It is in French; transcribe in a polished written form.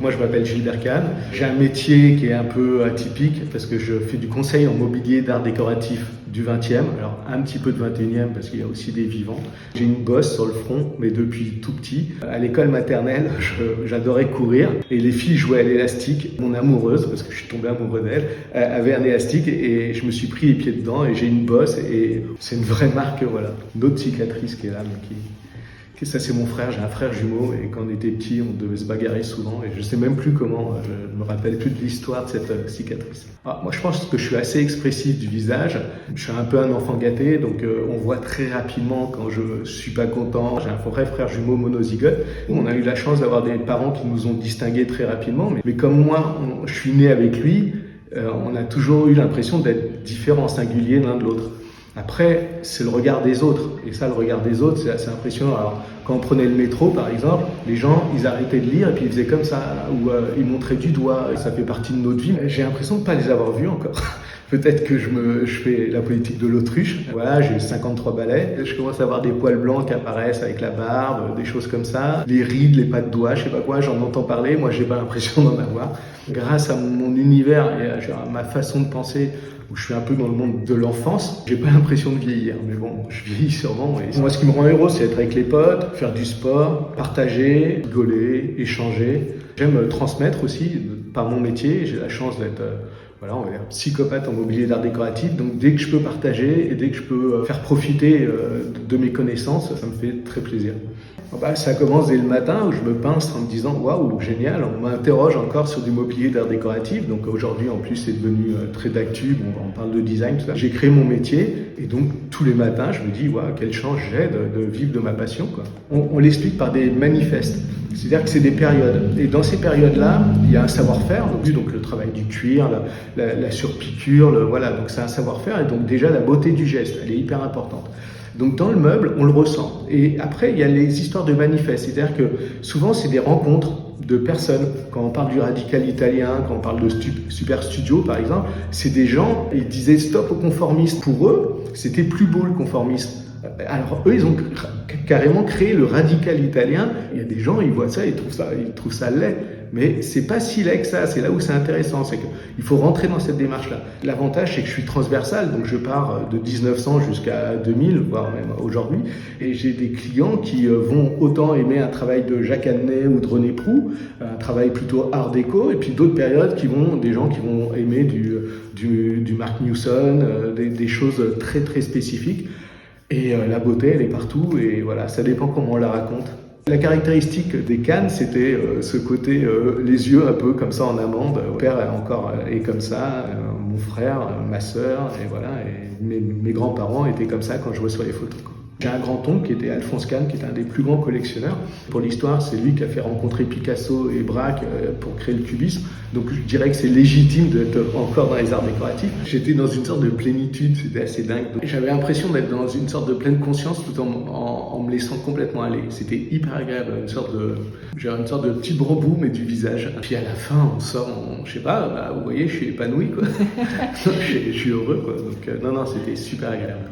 moi je m'appelle Gilbert Kahn. J'ai un métier qui est un peu atypique parce que je fais du conseil en mobilier d'art décoratif du 20e, alors un petit peu de 21e parce qu'il y a aussi des vivants. J'ai une bosse sur le front, mais depuis tout petit. À l'école maternelle, j'adorais courir et les filles jouaient à l'élastique. Mon amoureuse, parce que je suis tombé amoureux d'elle, avait un élastique et je me suis pris les pieds dedans et j'ai une bosse et c'est une vraie marque, voilà. Une autre cicatrice qui est là, mais ça c'est mon frère, j'ai un frère jumeau et quand on était petit on devait se bagarrer souvent et je sais même plus comment, je me rappelle plus de l'histoire de cette cicatrice. Alors, moi je pense que je suis assez expressif du visage, je suis un peu un enfant gâté donc on voit très rapidement quand je suis pas content. J'ai un vrai frère jumeau monozygote, on a eu la chance d'avoir des parents qui nous ont distingués très rapidement mais comme moi je suis né avec lui, on a toujours eu l'impression d'être différents, singuliers l'un de l'autre. Après, c'est le regard des autres. Et ça, le regard des autres, c'est assez impressionnant. Alors, quand on prenait le métro, par exemple, les gens, ils arrêtaient de lire et puis ils faisaient comme ça, ou ils montraient du doigt. Et ça fait partie de notre vie. J'ai l'impression de ne pas les avoir vus encore. Peut-être que je fais la politique de l'autruche. Voilà, j'ai 53 balais. Je commence à avoir des poils blancs qui apparaissent avec la barbe, des choses comme ça. Les rides, les pas de doigts, je sais pas quoi, j'en entends parler. Moi, j'ai pas l'impression d'en avoir. Grâce à mon univers et à ma façon de penser, où je suis un peu dans le monde de l'enfance, j'ai pas l'impression de vieillir, mais bon, je vieillis sûrement. Et moi, ce qui me rend heureux, c'est être avec les potes, faire du sport, partager, rigoler, échanger. J'aime transmettre aussi par mon métier. J'ai la chance d'être, voilà, on va dire psychopathe en mobilier d'art décoratif. Donc, dès que je peux partager et dès que je peux faire profiter de mes connaissances, ça me fait très plaisir. Ça commence dès le matin où je me pince en me disant waouh, génial, on m'interroge encore sur du mobilier d'art décoratif. Donc aujourd'hui, en plus, c'est devenu très d'actu. Bon, on parle de design, tout ça. J'ai créé mon métier et donc tous les matins, je me dis waouh, quelle chance j'ai de vivre de ma passion, quoi. On l'explique par des manifestes. C'est-à-dire que c'est des périodes. Et dans ces périodes-là, il y a un savoir-faire, donc le travail du cuir, la surpiqûre, voilà. Donc c'est un savoir-faire et donc déjà la beauté du geste, elle est hyper importante. Donc dans le meuble, on le ressent. Et après, il y a les histoires de manifestes. C'est-à-dire que souvent, c'est des rencontres de personnes. Quand on parle du radical italien, quand on parle de Super Studio, par exemple, c'est des gens, ils disaient stop au conformisme. Pour eux, c'était plus beau le conformisme. Alors eux, ils ont carrément créé le radical italien. Il y a des gens, ils voient ça, ils trouvent ça laid. Mais c'est pas si laid que ça, c'est là où c'est intéressant, c'est qu'il faut rentrer dans cette démarche-là. L'avantage, c'est que je suis transversal, donc je pars de 1900 jusqu'à 2000, voire même aujourd'hui, et j'ai des clients qui vont autant aimer un travail de Jacques Adnet ou de René Proux, un travail plutôt art déco, et puis d'autres périodes des gens qui vont aimer du Mark Newson, des choses très très spécifiques. Et la beauté, elle est partout, et voilà, ça dépend comment on la raconte. La caractéristique des Kahn, c'était ce côté, les yeux un peu comme ça en amande. Mon père est comme ça, mon frère, ma sœur, et voilà. Et mes grands-parents étaient comme ça quand je vois sur les photos, quoi. J'ai un grand-oncle qui était Alphonse Kahn, qui était un des plus grands collectionneurs. Pour l'histoire, c'est lui qui a fait rencontrer Picasso et Braque pour créer le cubisme. Donc je dirais que c'est légitime d'être encore dans les arts décoratifs. J'étais dans une sorte de plénitude, c'était assez dingue. J'avais l'impression d'être dans une sorte de pleine conscience tout en me laissant complètement aller. C'était hyper agréable, une sorte de petit bramboum et du visage. Puis à la fin, on sort, je sais pas, vous voyez, je suis épanoui, quoi. je suis heureux, quoi. Donc non, c'était super agréable.